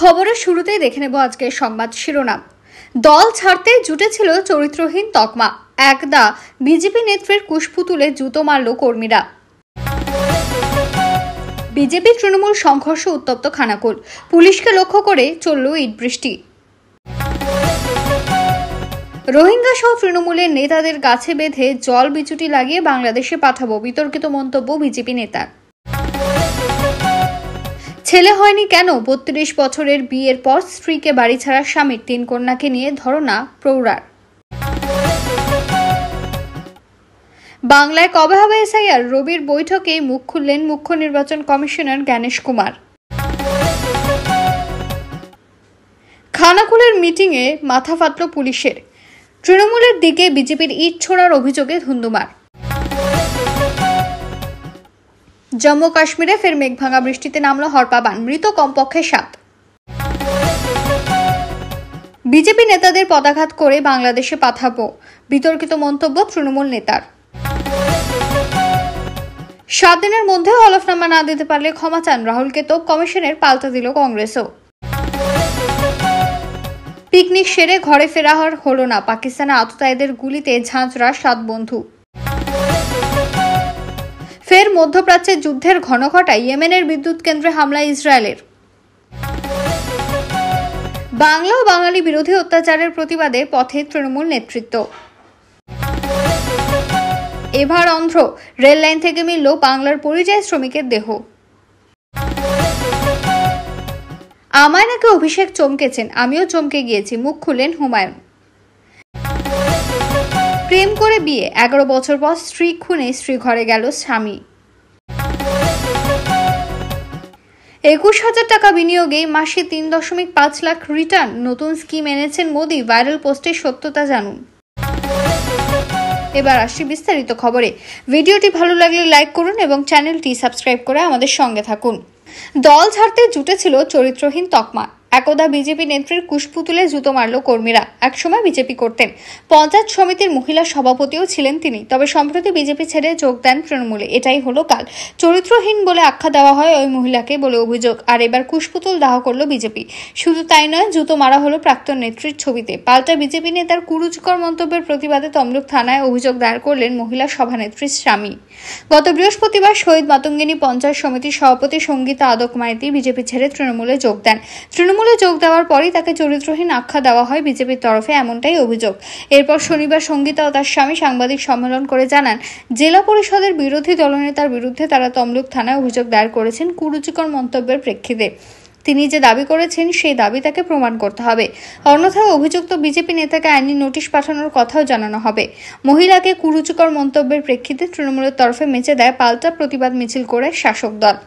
খবরের শুরুতেই দেখে নেব আজকের সংবাদ শিরোনাম। দল ছাড়তে জুটেছিল চরিত্রহীন তকমা, একদা বিজেপি নেত্রীর কুশপুতুলে জুতো মারল কর্মীরা। বিজেপি তৃণমূল সংঘর্ষ উত্তপ্ত খানাকুল, পুলিশকে লক্ষ্য করে চলল ইট বৃষ্টি। রোহিঙ্গা সহ তৃণমূলের নেতাদের গাছে বেঁধে জল বিচুটি লাগিয়ে বাংলাদেশে পাঠাবো, বিতর্কিত মন্তব্য বিজেপি নেতার। ছেলে হয়নি কেন? ৩২ বছরের বিয়ের পর স্ত্রীকে বাড়ি ছাড়া স্বামীর ৩ কন্যাকে নিয়ে ধরনা প্রৌঢ়ার। বাংলায় কবে হবে এসআইআর? রবির বৈঠকে মুখ খুললেন মুখ্য নির্বাচন কমিশনার জ্ঞানেশ কুমার। খানাকুলের মিটিংয়ে মাথা ফাটল পুলিশের, তৃণমূলের দিকে বিজেপির ইট ছোড়ার অভিযোগে ধুন্ধুমার। জম্মু কাশ্মীরে ফের মেঘভাঙা বৃষ্টিতে নামল হরপাবান, মৃত কমপক্ষে 7। বিজেপি নেতাদের পদাঘাত করে বাংলাদেশে পাঠাবো, বিতর্কিত মন্তব্য তৃণমূল নেতার। 7 দিনের মধ্যে হলফনামা না দিতে পারলে ক্ষমা চান রাহুলকে, তোপ কমিশনের পাল্টা দিল কংগ্রেসও। পিকনিক সেরে ঘরে ফেরা হলো না, পাকিস্তানে আততায়ীদের গুলিতে ঝাঁঝরা 7 বন্ধু। ফের মধ্যপ্রাচ্যে যুদ্ধের ঘনঘটায় ইয়েমেনের বিদ্যুৎ কেন্দ্রে হামলা ইসরায়েলের। বাংলা ও বাঙালি বিরোধী অত্যাচারের প্রতিবাদে পথে তৃণমূল নেতৃত্ব। এবার অন্ধ্র রেল লাইন থেকে মিলল বাংলার পরিযায়ী শ্রমিকের দেহ। আমায় নাকি অভিষেক চমকেছেন, আমিও চমকে গিয়েছি, মুখ খুললেন হুমায়ুন। প্রেম করে বিয়ে, 11 বছর পর স্ত্রী খুনে স্ত্রী ঘরে গেল স্বামী। 21,000 টাকা বিনিয়োগে মাসে 3.5 লাখ রিটার্ন, নতুন স্কিম এনেছেন মোদি, ভাইরাল পোস্টের সত্যতা জানুন। এবার আসছি বিস্তারিত খবরে। ভিডিওটি ভালো লাগলে লাইক করুন এবং চ্যানেলটি সাবস্ক্রাইব করে আমাদের সঙ্গে থাকুন। দল ছাড়তে জুটেছিল চরিত্রহীন তকমা, একদা বিজেপি নেত্রীর কুশপুতুলে জুতো মারল কর্মীরা। একসময় বিজেপি করতেন, পঞ্চায়েত সমিতির মহিলা সভাপতিও ছিলেন তিনি। তবে সম্প্রতি বিজেপি ছেড়ে যোগ দেন তৃণমূলে। এটাই হলো কাল। চরিত্রহীন বলে আখ্যা দেওয়া হয় ওই মহিলাকে বলে অভিযোগ। আর এবার কুশপুতুল দাহ করল বিজেপি। শুধু তাই নয়, জুতো মারা হলো প্রাক্তন নেত্রীর ছবিতে। পাল্টা বিজেপি নেতার কুরুচিকর মন্তব্যের প্রতিবাদে তমলুক থানায় অভিযোগ দায়ের করলেন মহিলা সভানেত্রীর স্বামী। গত বৃহস্পতিবার শহীদ মাতঙ্গিনী পঞ্চায়েত সমিতির সভাপতি সঙ্গীতা আদক মাইতি বিজেপি ছেড়ে তৃণমূলে যোগ দেন। তৃণমূলে যোগ দেওয়ার পরই তাকে চরিত্রহীন আখ্যা দেওয়া হয় বিজেপির তরফে, এমনটাই অভিযোগ। এরপর শনিবার সঙ্গীতা ও তার স্বামী সাংবাদিক সম্মেলন করে জানান, জেলা পরিষদের বিরোধী দলনেতার বিরুদ্ধে তারা তমলুক থানায় অভিযোগ দায়ের করেছেন কুরুচিকর মন্তব্যের প্রেক্ষিতে। তিনি যে দাবি করেছেন সেই দাবি তাকে প্রমাণ করতে হবে, অন্যথায় অভিযুক্ত বিজেপি নেতাকে আইনি নোটিশ পাঠানোর কথাও জানানো হবে। মহিলাকে কুরুচিকর মন্তব্যের প্রেক্ষিতে তৃণমূলের তরফে মেচে দেয় পাল্টা প্রতিবাদ মিছিল করে শাসক দল।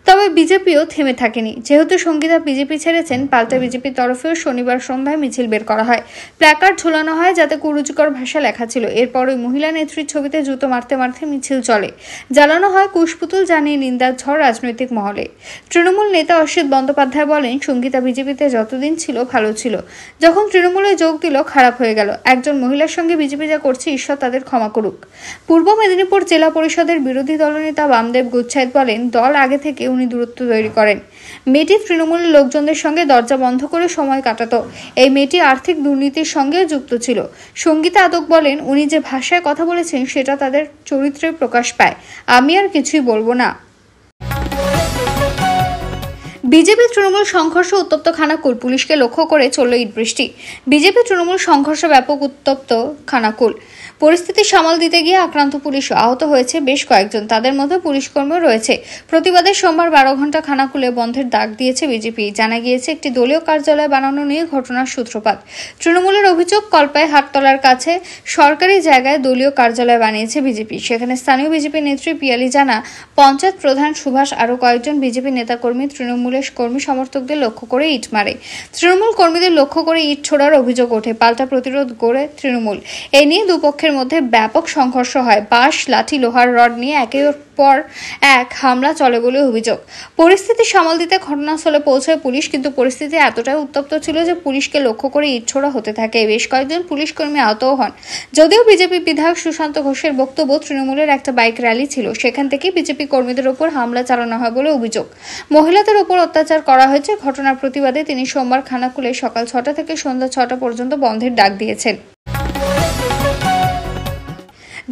তবে বিজেপিও থেমে থাকেনি। যেহেতু সঙ্গীতা বিজেপি ছেড়েছেন, পাল্টা বিজেপির তরফেও শনিবার সন্ধ্যায় মিছিল বের করা হয়। প্ল্যাকার্ড ঝোলানো হয় যাতে কুরুচিকর ভাষা লেখা ছিল। এরপর ওই মহিলা নেত্রীর ছবিতে জুতো মারতে মারতে মিছিল চলে। জ্বালানো হয় কুশপুতুল, জানিয়ে নিন্দার ঝড় রাজনৈতিক মহলে। তৃণমূল নেতা অসিত বন্দ্যোপাধ্যায় বলেন, সঙ্গীতা বিজেপিতে যতদিন ছিল ভালো ছিল, যখন তৃণমূলে যোগ দিল খারাপ হয়ে গেল। একজন মহিলার সঙ্গে বিজেপি যা করছে, ঈশ্বর তাদের ক্ষমা করুক। পূর্ব মেদিনীপুর জেলা পরিষদের বিরোধী দলনেতা বামদেব গুচ্ছাইত বলেন, দল আগে থেকে উনি দূরত্ব তৈরি করেন। মেয়েটি তৃণমূলের লোকজনদের সঙ্গে দরজা বন্ধ করে সময় কাটাতো। এই মেয়েটি আর্থিক দুর্নীতির সঙ্গেও যুক্ত ছিল। সঙ্গীতা আদক বলেন, উনি যে ভাষায় কথা বলেছেন সেটা তাদের চরিত্রে প্রকাশ পায়। আমি আর কিছুই বলবো না। বিজেপি তৃণমূল সংঘর্ষ উত্তপ্ত খানাকুল, পুলিশকে লক্ষ্য করে চলল ইট বৃষ্টি। বিজেপি তৃণমূল সংঘর্ষ ব্যাপক উত্তপ্ত খানাকুল। পরিস্থিতি সামাল দিতে গিয়ে আক্রান্ত পুলিশ, আহত হয়েছে বেশ কয়েকজন, তাদের মধ্যে পুলিশকর্মীও রয়েছে। প্রতিবাদে সোমবার 12 ঘন্টা খানাকুলে বন্ধের ডাক দিয়েছে বিজেপি। জানা গিয়েছে, একটি দলীয় কার্যালয় বানানো নিয়ে ঘটনার সূত্রপাত। তৃণমূলের অভিযোগ, কল্পায় হাটতলার কাছে সরকারি জায়গায় দলীয় কার্যালয় বানিয়েছে বিজেপি। সেখানে স্থানীয় বিজেপি নেত্রী পিয়ালি জানা, পঞ্চায়েত প্রধান সুভাষ, আরও কয়েকজন বিজেপি নেতাকর্মী তৃণমূলের কর্মী সমর্থকদের লক্ষ্য করে ইট মারে। তৃণমূল কর্মীদের লক্ষ্য করে ইট ছোড়ার অভিযোগ ওঠে। পাল্টা প্রতিরোধ গড়ে তৃণমূল। এই নিয়ে দুপক্ষের পক্ষের মধ্যে ব্যাপক সংঘর্ষ হয়। বাঁশ, লাঠি, লোহার রড নিয়ে একের পর এক হামলা চলে বলে অভিযোগ। পরিস্থিতি সামাল দিতে ঘটনাস্থলে পৌঁছায় পুলিশ, কিন্তু পরিস্থিতি এতটাই উত্তপ্ত ছিল যে পুলিশকে লক্ষ্য করে ইট ছোড়া হতে থাকে। বেশ কয়েকজন পুলিশ কর্মী আহতও হন। যদিও বিজেপি বিধায়ক সুশান্ত ঘোষের বক্তব্য, তৃণমূলের একটা বাইক র্যালি ছিল, সেখান থেকে বিজেপি কর্মীদের ওপর হামলা চালানো হয় বলে অভিযোগ। মহিলাদের ওপর অত্যাচার করা হয়েছে। ঘটনার প্রতিবাদে তিনি সোমবার খানাকুলে সকাল 6টা থেকে সন্ধ্যা 6টা পর্যন্ত বন্ধের ডাক দিয়েছেন।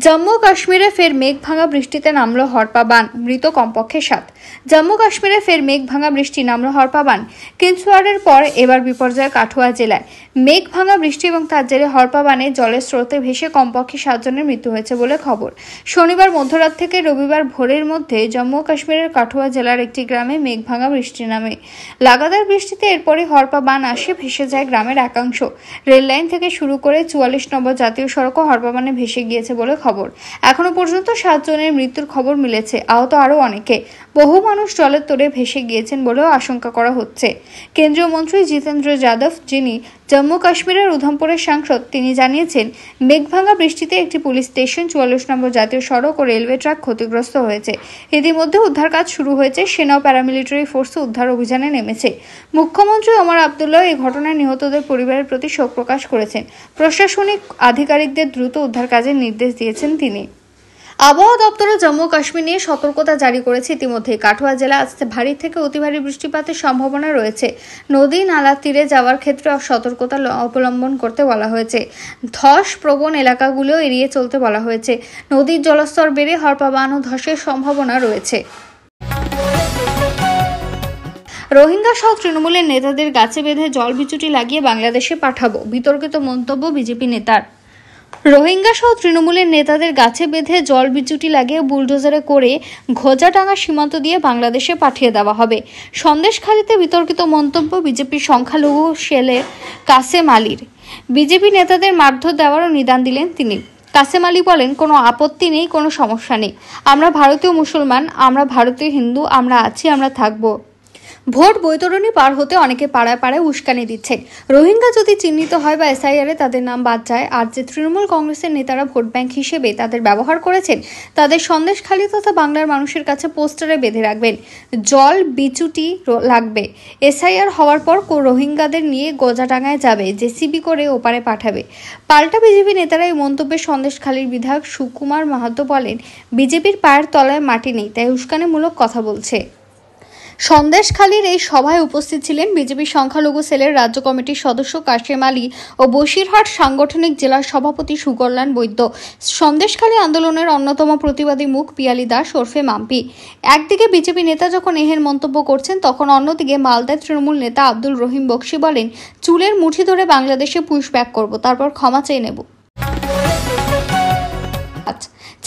জম্মু কাশ্মীরে ফের মেঘ ভাঙা বৃষ্টিতে নামল হরপা বান, মৃত কমপক্ষে 7। জম্মু কাশ্মীরে ফের মেঘ ভাঙা বৃষ্টি নামল হরপা বান। কিন্সওয়ারের পর এবার বিপর্যয় কাঠুয়া জেলায়। মেঘ ভাঙা বৃষ্টি এবং তার জেরে হরপা বানে জলের স্রোতে ভেসে কমপক্ষে 7 জনের মৃত্যু হয়েছে বলে খবর। শনিবার মধ্যরাত থেকে রবিবার ভোরের মধ্যে জম্মু কাশ্মীরের কাঠুয়া জেলার একটি গ্রামে মেঘ ভাঙা বৃষ্টি নামে। লাগাতার বৃষ্টিতে এরপরই হরপা বান আসে, ভেসে যায় গ্রামের একাংশ। রেল লাইন থেকে শুরু করে 44 নম্বর জাতীয় সড়কও হরপা বানে ভেসে গিয়েছে বলে খবর। এখনো পর্যন্ত 7 জনের মৃত্যুর খবর মিলেছে, আহত আরও অনেকে। বহু মানুষ জলের তোড়ে ভেসে গিয়েছেন বলেও আশঙ্কা করা হচ্ছে। কেন্দ্রীয় মন্ত্রী জিতেন্দ্র যাদব, যিনি জম্মু কাশ্মীরের উধমপুরের সাংসদ, তিনি জানিয়েছেন মেঘভাঙা বৃষ্টিতে একটি পুলিশ স্টেশন, 44 নম্বর জাতীয় সড়ক ও রেলওয়ে ট্র্যাক ক্ষতিগ্রস্ত হয়েছে। ইতিমধ্যে উদ্ধার কাজ শুরু হয়েছে। সেনা ও প্যারামিলিটারি ফোর্স উদ্ধার অভিযানে নেমেছে। মুখ্যমন্ত্রী ওমর আবদুল্লাহ এই ঘটনায় নিহতদের পরিবারের প্রতি শোক প্রকাশ করেছেন। প্রশাসনিক আধিকারিকদের দ্রুত উদ্ধার কাজের নির্দেশ দিয়েছেন তিনি। আবহাওয়া দপ্তরও জম্মু কাশ্মীর নিয়ে সতর্কতা জারি করেছে। ইতিমধ্যে কাঠুয়া জেলা আজ ভারী থেকে অতি ভারী বৃষ্টিপাতের সম্ভাবনা রয়েছে। নদী নালা তীরে যাওয়ার ক্ষেত্রে সতর্কতা অবলম্বন করতে বলা হয়েছে। ধস প্রবণ এলাকাগুলো এড়িয়ে চলতে বলা হয়েছে। নদীর জলস্তর বেড়ে হরপা বান ও ধসের সম্ভাবনা রয়েছে। রোহিঙ্গা সহ তৃণমূলের নেতাদের গাছে বেঁধে জল বিচুটি লাগিয়ে বাংলাদেশে পাঠাবো, বিতর্কিত মন্তব্য বিজেপি নেতার। রোহিঙ্গা সহ তৃণমূলের নেতাদের গাছে বেঁধে জল বিচুটি লাগিয়ে বুলডোজারে করে ঘোজাডাঙ্গা সীমান্ত দিয়ে বাংলাদেশে পাঠিয়ে দেওয়া হবে। সন্দেশখালীতে বিতর্কিত মন্তব্য বিজেপির সংখ্যালঘু সেলের কাসেম আলীর। বিজেপি নেতাদের মারধর দেওয়ারও নিদান দিলেন তিনি। কাসেম আলী বলেন, কোনো আপত্তি নেই, কোনো সমস্যা নেই। আমরা ভারতীয় মুসলমান, আমরা ভারতীয় হিন্দু, আমরা আছি, আমরা থাকবো। ভোট বৈতরণী পার হতে অনেকে পাড়ায় পাড়ায় উস্কানি দিচ্ছে। রোহিঙ্গা যদি চিহ্নিত হয় বা এসআইআরে তাদের নাম বাদ যায়, আর যে তৃণমূল কংগ্রেসের নেতারা ভোট ব্যাংক হিসেবে তাদের ব্যবহার করেছেন, তাদের সন্দেশখালী তথা বাংলার মানুষের কাছে পোস্টারে বেঁধে রাখবেন জল বিচুটি লাগবে। এসআইআর হওয়ার পর রোহিঙ্গাদের নিয়ে গোজাডাঙ্গায় যাবে, জেসিবি করে ওপারে পাঠাবে। পাল্টা বিজেপি নেতারা এই মন্তব্যে সন্দেশখালীর বিধায়ক সুকুমার মাহাতো বলেন, বিজেপির পায়ের তলায় মাটি নেই, তাই উস্কানিমূলক কথা বলছে। সন্দেশখালীর এই সভায় উপস্থিত ছিলেন বিজেপি সংখ্যালঘু সেলের রাজ্য কমিটির সদস্য কাশেম আলী ও বসিরহাট সাংগঠনিক জেলার সভাপতি সুকল্যাণ বৈদ্য। সন্দেশখালী আন্দোলনের অন্যতম প্রতিবাদী মুখ পিয়ালি দাস ওরফে মাম্পি। একদিকে বিজেপি নেতা যখন এহেন মন্তব্য করছেন, তখন অন্যদিকে মালদার তৃণমূল নেতা আব্দুল রহিম বক্সি বলেন, চুলের মুঠি ধরে বাংলাদেশে পুশ ব্যাক করব, তারপর ক্ষমা চেয়ে নেব।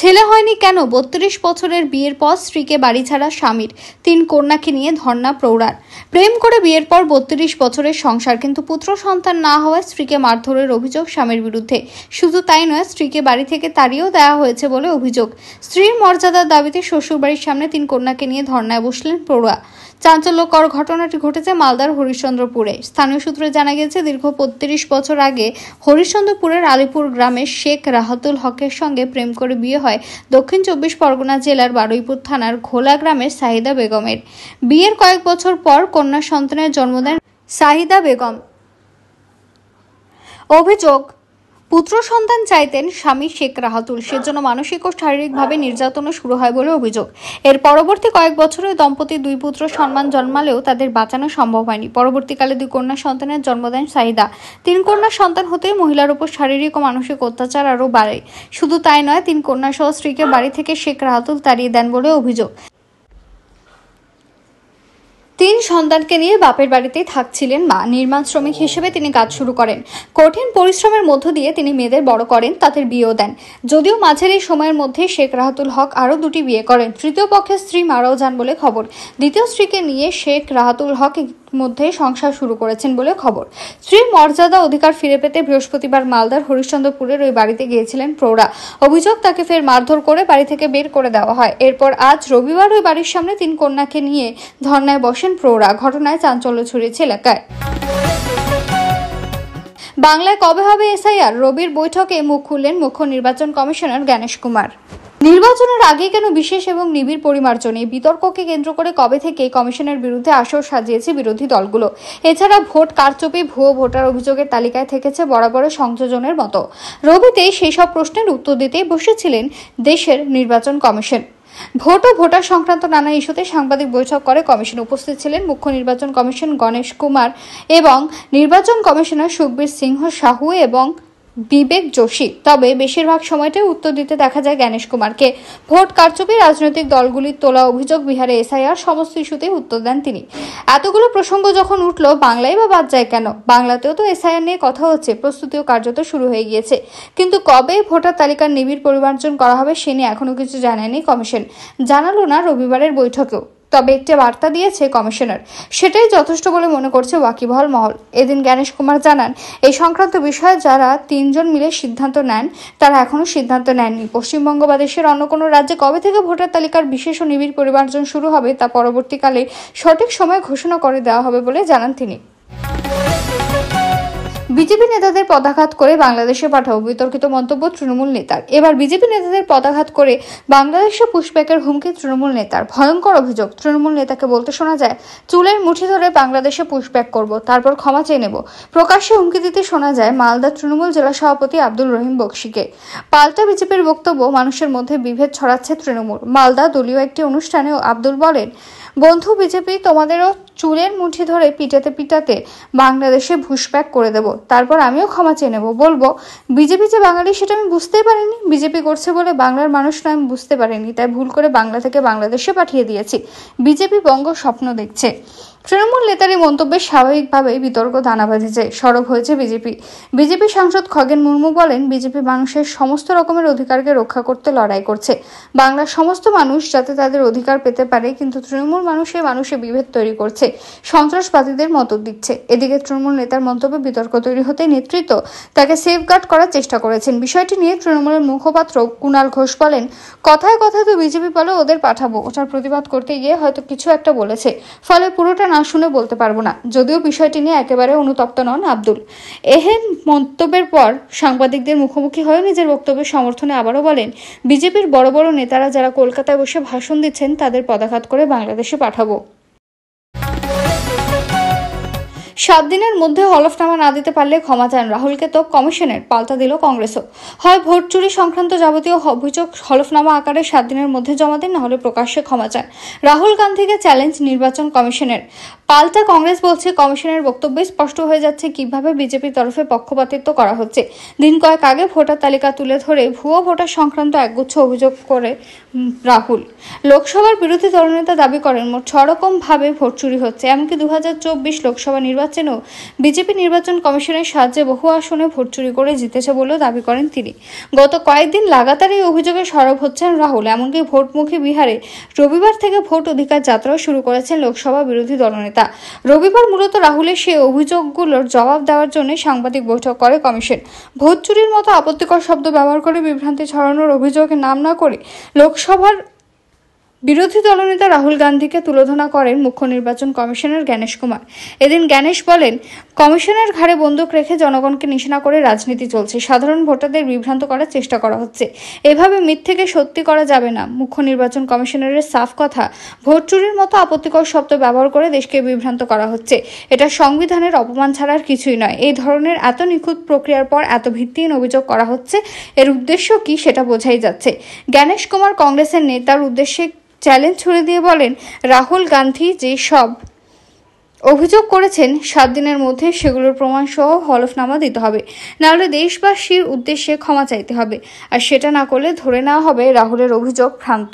ছেলে হয়নি কেন? 32 বছরের বিয়ের পর স্ত্রীকে বাড়ি ছাড়া স্বামীর। 3 কন্যাকে নিয়ে ধর্ণা প্রৌঢ়ার। প্রেম করে বিয়ের পর 32 বছরের সংসার, কিন্তু পুত্র সন্তান না হওয়ায় স্ত্রীকে মারধরের অভিযোগ স্বামীর বিরুদ্ধে। শুধু তাই নয়, স্ত্রীকে বাড়ি থেকে তাড়িয়েও দেওয়া হয়েছে বলে অভিযোগ। স্ত্রীর মর্যাদার দাবিতে শ্বশুরবাড়ির সামনে 3 কন্যাকে নিয়ে ধর্ণায় বসলেন প্রৌঢ়া। চাঞ্চল্যকর ঘটনাটি ঘটেছে মালদার হরিশ্চন্দ্রপুরে। স্থানীয় সূত্রে জানা গেছে, দীর্ঘ 35 বছর আগে হরিশ্চন্দ্রপুরের আলিপুর গ্রামের শেখ রাহাতুল হকের সঙ্গে প্রেম করে বিয়ে হয় দক্ষিণ 24 পরগনা জেলার বারুইপুর থানার ঘোলা গ্রামের সাহিদা বেগমের। বিয়ের কয়েক বছর পর কন্যা সন্তানের জন্ম দেন সাহিদা বেগম। অভিযোগ, পুত্র সন্তান চাইতেন স্বামী শেখ রাহাতুল, সেজন্য মানসিক ও শারীরিকভাবে নির্যাতনও শুরু হয় বলে অভিযোগ। এর পরবর্তী কয়েক বছরে দম্পতির 2 পুত্র সন্তান জন্মালেও তাদের বাঁচানো সম্ভব হয়নি। পরবর্তীকালে 2 কন্যা সন্তানের জন্ম দেন সাহিদা। 3 কন্যা সন্তান হতেই মহিলার উপর শারীরিক ও মানসিক অত্যাচার আরও বাড়ে। শুধু তাই নয়, 3 কন্যা সহ স্ত্রীকে বাড়ি থেকে শেখ রাহাতুল তাড়িয়ে দেন বলে অভিযোগ। 3 সন্তানকে নিয়ে বাপের বাড়িতেই থাকছিলেন মা। নির্মাণ শ্রমিক হিসেবে তিনি কাজ শুরু করেন। কঠিন পরিশ্রমের মধ্য দিয়ে তিনি মেয়েদের বড় করেন, তাদের বিয়েও দেন। যদিও মাঝের এই সময়ের মধ্যে শেখ রাহাতুল হক আরও 2টি বিয়ে করেন। তৃতীয় পক্ষের স্ত্রী মারাও যান বলে খবর। দ্বিতীয় স্ত্রীকে নিয়ে শেখ রাহাতুল হক মধ্যে সংসার শুরু করেছেন বলে খবর। স্ত্রীর মর্যাদা অধিকার ফিরে পেতে বৃহস্পতিবার মালদার হরিশ্চন্দ্রপুরের ওই বাড়িতে গিয়েছিলেন প্রৌঢ়া। অভিযোগ, তাকে ফের মারধর করে বাড়ি থেকে বের করে দেওয়া হয়। এরপর আজ রবিবার ওই বাড়ির সামনে 3 কন্যাকে নিয়ে ধর্নায় বসেন প্রৌঢ়া। ঘটনায় চাঞ্চল্য ছড়িয়েছে এলাকায়। বাংলায় কবে হবে এসআইআর? রবির বৈঠকে মুখ খুললেন মুখ্য নির্বাচন কমিশনার জ্ঞানেশ কুমার। নির্বাচনের আগে কেন বিশেষ এবং নিবিড় পরিমার্জন, এই বিতর্ককে কেন্দ্র করে কবে থেকে কমিশনের বিরুদ্ধে আসর সাজিয়েছে বিরোধী দলগুলো। এছাড়া ভোট কারচুপি, ভুয়ো ভোটার অভিযোগের তালিকায় থেকেছে বরাবর সংযোজনের মতো। রবিতে সেই সব প্রশ্নের উত্তর দিতেই বসেছিলেন দেশের নির্বাচন কমিশন। ভোট ও ভোটার সংক্রান্ত নানা ইস্যুতে সাংবাদিক বৈঠক করে কমিশন। উপস্থিত ছিলেন মুখ্য নির্বাচন কমিশন গণেশ কুমার এবং নির্বাচন কমিশনার সুখবীর সিংহ সাহু এবং বিবেক যোশী। তবে বেশিরভাগ সময়টাই উত্তর দিতে দেখা যায় জ্ঞানেশ কুমারকে। ভোট কারচুপি, রাজনৈতিক দলগুলির তোলা অভিযোগ, বিহারে এসআইআর সমস্ত ইস্যুতেই উত্তর দেন তিনি। এতগুলো প্রসঙ্গ যখন উঠলো, বাংলায় বা বাদ যায় কেন? বাংলাতেও তো এসআইআর নিয়ে কথা হচ্ছে, প্রস্তুতিও কার্যত শুরু হয়ে গিয়েছে। কিন্তু কবে ভোটার তালিকার নিবিড় পরিমার্জন করা হবে সে নিয়ে এখনো কিছু জানায়নি কমিশন, জানালো না রবিবারের বৈঠকেও। তবে একটি বার্তা দিয়েছে কমিশনার, সেটাই যথেষ্ট বলে মনে করছে ওয়াকিবহাল মহল। এদিন জ্ঞানেশ কুমার জানান, এই সংক্রান্ত বিষয়ে যারা 3 জন মিলে সিদ্ধান্ত নেন তারা এখনো সিদ্ধান্ত নেননি। পশ্চিমবঙ্গ বা দেশের অন্য কোনো রাজ্যে কবে থেকে ভোটার তালিকার বিশেষ ও নিবিড় পরিমার্জন শুরু হবে তা পরবর্তীকালে সঠিক সময় ঘোষণা করে দেওয়া হবে বলে জানান তিনি। বিজেপি নেতাদের পদাঘাত করে বাংলাদেশে পাঠাও, বিতর্কিত মন্তব্য তৃণমূল নেতার। এবার বিজেপি নেতাদের পদাঘাত করে বাংলাদেশে পুশব্যাকের হুমকি তৃণমূল নেতার। ভয়ঙ্কর অভিযোগ, তৃণমূল নেতাকে বলতে শোনা যায়, চুলের মুঠি ধরে বাংলাদেশে পুশব্যাক করব, তারপর ক্ষমা চেয়ে নেব। প্রকাশ্যে হুমকি দিতে শোনা যায় মালদা তৃণমূল জেলা সভাপতি আব্দুল রহিম বক্সিকে। পাল্টা বিজেপির বক্তব্য, মানুষের মধ্যে বিভেদ ছড়াচ্ছে তৃণমূল। মালদা দলীয় একটি অনুষ্ঠানে আব্দুল বলেন, বন্ধু বিজেপি, তোমাদেরও চুলের মুঠি ধরে পিটাতে পিটাতে বাংলাদেশে পুশব্যাক করে দেব, তারপর আমিও ক্ষমা চেয়ে নেব। বলবো বিজেপি যে বাঙালি সেটা আমি বুঝতেই পারিনি, বিজেপি করছে বলে বাংলার মানুষ নয় আমি বুঝতে পারিনি, তাই ভুল করে বাংলা থেকে বাংলাদেশে পাঠিয়ে দিয়েছি। বিজেপি বঙ্গ স্বপ্ন দেখছে। তৃণমূল নেতার এই মন্তব্যে স্বাভাবিকভাবেই বিতর্ক দানা বাঁধেছে, সরব হয়েছে বিজেপি সাংসদ খগেন মুর্মু বলেন, বিজেপি মানুষের সমস্ত রকমের অধিকারকে রক্ষা করতে লড়াই করছে, বাংলার সমস্ত মানুষ যাতে তাদের অধিকার পেতে পারে, কিন্তু তৃণমূল মানুষে বিভেদ তৈরি করছে, সন্ত্রাসবাদীদের মদত দিচ্ছে। এদিকে তৃণমূল নেতার মন্তব্যে বিতর্ক তৈরি হতে নেতৃত্ব তাকে সেফগার্ড করার চেষ্টা করেছেন। বিষয়টি নিয়ে তৃণমূলের মুখপাত্র কুণাল ঘোষ বলেন, কথায় কথায় তো বিজেপি বলে ওদের পাঠাবো, ওটার প্রতিবাদ করতে গিয়ে হয়তো কিছু একটা বলেছে, ফলে পুরোটা না শুনে বলতে পারবো না। যদিও বিষয়টি নিয়ে একেবারে অনুতপ্ত নন আব্দুল। এহেন মন্তব্যের পর সাংবাদিকদের মুখোমুখি হয়ে নিজের বক্তব্যের সমর্থনে আবারও বলেন, বিজেপির বড় বড় নেতারা যারা কলকাতায় বসে ভাষণ দিচ্ছেন তাদের পদাঘাত করে বাংলাদেশে পাঠাবো। 7 দিনের মধ্যে হলফনামা না দিতে পারলে ক্ষমা চান রাহুলকে তো কমিশনের। পাল্টা দিল কংগ্রেসও। হয় ভোট চুরি সংক্রান্ত যাবতীয় অভিযোগ হলফনামা আকারে 7 দিনের মধ্যে জমা দিন, না হলে প্রকাশ্যে ক্ষমা চান। রাহুল গান্ধীকে চ্যালেঞ্জ নির্বাচন কমিশনের। পাল্টা কংগ্রেস বলছে, কমিশনের বক্তব্যে স্পষ্ট হয়ে যাচ্ছে কিভাবে বিজেপির তরফে পক্ষপাতিত্ব করা হচ্ছে। দিন কয়েক আগে ভোটার তালিকা তুলে ধরে ভুয়ো ভোটার সংক্রান্ত একগুচ্ছ অভিযোগ করে রাহুল। লোকসভার বিরোধী দলনেতা দাবি করেন, মোট 6 রকম ভাবে ভোট চুরি হচ্ছে। এমনকি 2024 লোকসভা নির্বাচনেও বিজেপি নির্বাচন কমিশনের সাহায্যে বহু আসনে ভোট চুরি করে জিতেছে বলেও দাবি করেন তিনি। গত কয়েকদিন লাগাতার এই অভিযোগে সরব হচ্ছেন রাহুল। এমনকি ভোটমুখী বিহারে রবিবার থেকে ভোট অধিকার যাত্রাও শুরু করেছেন লোকসভা বিরোধী দলনেতা। রবিবার মূলত রাহুলের সেই অভিযোগগুলোর জবাব দেওয়ার জন্য সাংবাদিক বৈঠক করে কমিশন। ভোট চুরির মতো আপত্তিকর শব্দ ব্যবহার করে বিভ্রান্তি ছড়ানোর অভিযোগের নাম না করে লোকসভার বিরোধী দলনেতা রাহুল গান্ধীকে তুলোধনা করেন মুখ্য নির্বাচন কমিশনার জ্ঞানেশ কুমার। এদিন জ্ঞানেশ বলেন, কমিশনের ঘাড়ে বন্দুক রেখে জনগণকে নিশানা করে রাজনীতি চলছে, সাধারণ ভোটারদের বিভ্রান্ত করার চেষ্টা করা হচ্ছে। এভাবে মিথ্যেকে সত্যি করা যাবে না। মুখ্য নির্বাচন কমিশনারের সাফ কথা, ভোট চুরির মতো আপত্তিকর শব্দ ব্যবহার করে দেশকে বিভ্রান্ত করা হচ্ছে। এটা সংবিধানের অপমান ছাড়ার কিছুই নয়। এই ধরনের এত নিখুঁত প্রক্রিয়ার পর এত ভিত্তিহীন অভিযোগ করা হচ্ছে, এর উদ্দেশ্য কি সেটা বোঝাই যাচ্ছে। জ্ঞানেশ কুমার কংগ্রেসের নেতার উদ্দেশ্যে চ্যালেঞ্জ ছুড়ে দিয়ে বলেন, রাহুল গান্ধী যে সব অভিযোগ করেছেন 7 দিনের মধ্যে সেগুলোর প্রমাণ সহ হলফনামা দিতে হবে, নাহলে দেশবাসীর উদ্দেশ্যে ক্ষমা চাইতে হবে। আর সেটা না করলে ধরে নেওয়া হবে রাহুলের অভিযোগ ভ্রান্ত।